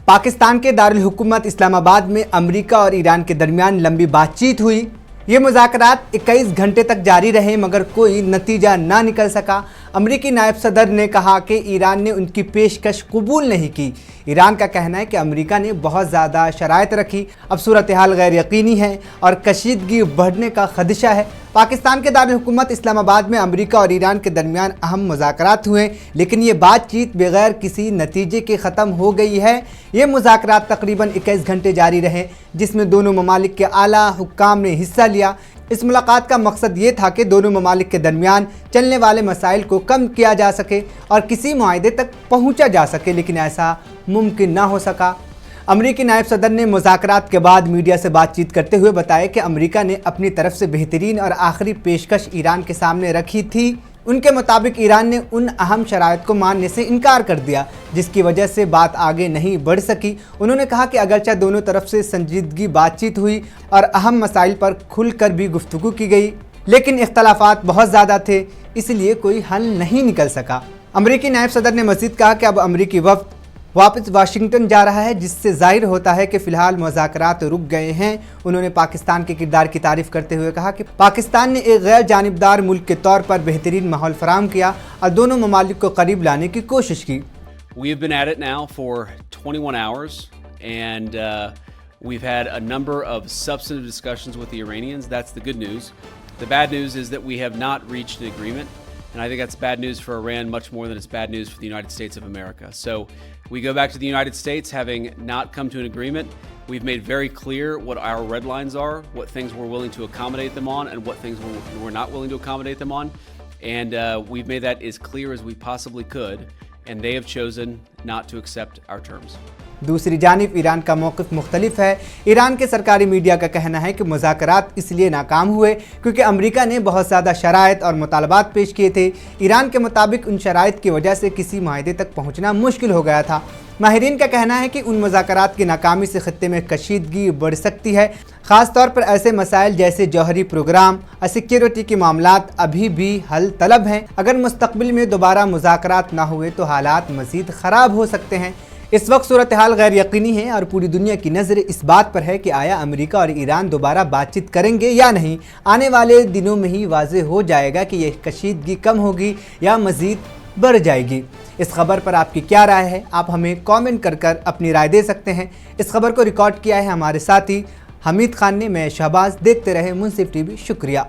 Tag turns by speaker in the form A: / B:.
A: पाकिस्तान के दारुल हुकूमत इस्लामाबाद में अमेरिका और ईरान के दरमियान लंबी बातचीत हुई। ये मुज़ाकरात 21 घंटे तक जारी रहे मगर कोई नतीजा ना निकल सका। अमेरिकी नायब सदर ने कहा कि ईरान ने उनकी पेशकश कबूल नहीं की। ईरान का कहना है कि अमेरिका ने बहुत ज़्यादा शराइत रखी। अब सूरत हाल गैर यकीनी है और कशीदगी बढ़ने का खदशा है। पाकिस्तान के दारुल हुकूमत इस्लामाबाद में अमेरिका और ईरान के दरमियान अहम मुज़ाकरात हुए, लेकिन ये बातचीत बगैर किसी नतीजे के ख़त्म हो गई है। ये मुज़ाकरात तकरीबन 21 घंटे जारी रहे, जिसमें दोनों ममालिक के आला हुक्काम ने हिस्सा लिया। इस मुलाकात का मकसद ये था कि दोनों ममालिक के दरमियान चलने वाले मसाइल को कम किया जा सके और किसी मुआहदे तक पहुँचा जा सके, लेकिन ऐसा मुमकिन ना हो सका। अमेरिकी नायब सदर ने मुज़ाकरात के बाद मीडिया से बातचीत करते हुए बताया कि अमेरिका ने अपनी तरफ से बेहतरीन और आखिरी पेशकश ईरान के सामने रखी थी। उनके मुताबिक ईरान ने उन अहम शराइत को मानने से इनकार कर दिया, जिसकी वजह से बात आगे नहीं बढ़ सकी। उन्होंने कहा कि अगरचे दोनों तरफ से संजीदगी बातचीत हुई और अहम मसाइल पर खुलकर भी गुफ्तगू की गई, लेकिन इख्तलाफात बहुत ज़्यादा थे, इसलिए कोई हल नहीं निकल सका। अमेरिकी नायब सदर ने मज़ीद कहा कि अब अमेरिकी वफ़द वापस वाशिंगटन जा रहा है, जिससे ज़ाहिर होता है कि फ़िलहाल मुज़ाकरात रुक गए हैं। उन्होंने पाकिस्तान के किरदार की तारीफ़ करते हुए कहा कि पाकिस्तान ने एक गैर जानिबदार मुल्क के तौर पर बेहतरीन माहौल फराहम किया और दोनों ममालिक को करीब लाने की कोशिश की।
B: We've been at it now for 21 hours and we've had a number of substantive discussions with the Iranians. That's the good news. The bad news is that we have not reached an agreement. And I think that's bad news for Iran much more than it's bad news for the United States of America. So we go back to the United States having not come to an agreement. We've made very clear what our red lines are, what things we're willing to accommodate them on, and what things we're not willing to accommodate them on. And we've made that as clear as we possibly could. And they have chosen not to accept our terms.
A: दूसरी जानिब Iran का मौक़िफ़ मुख्तलिफ है। Iran के सरकारी media का कहना है कि मुज़ाकरात इसलिए नाकाम हुए क्योंकि अमेरिका ने बहुत ज़्यादा शराइत और मुतालबात पेश किए थे। ईरान के मुताबिक उन शराइत की वजह से किसी मुआहदे तक पहुँचना मुश्किल हो गया था। माहिरीन का कहना है कि उन मुज़ाकरात की नाकामी से ख़त्ते में कशीदगी बढ़ सकती है, ख़ास तौर पर ऐसे मसाइल जैसे जौहरी प्रोग्राम और सिक्योरिटी के मामलात अभी भी हल तलब हैं। अगर मुस्तक़बिल में दोबारा मुज़ाकरात ना हुए तो हालात मज़ीद ख़राब हो सकते हैं। इस वक्त सूरत हाल गैर यकीनी है और पूरी दुनिया की नज़र इस बात पर है कि आया अमेरिका और ईरान दोबारा बातचीत करेंगे या नहीं। आने वाले दिनों में ही वाज़ेह हो जाएगा कि यह कशीदगी कम होगी या मज़ीद बढ़ जाएगी। इस खबर पर आपकी क्या राय है? आप हमें कमेंट कर अपनी राय दे सकते हैं। इस खबर को रिकॉर्ड किया है हमारे साथी हमीद खान ने। मैं शहबाज, देखते रहे मुंसिफ टीवी। शुक्रिया।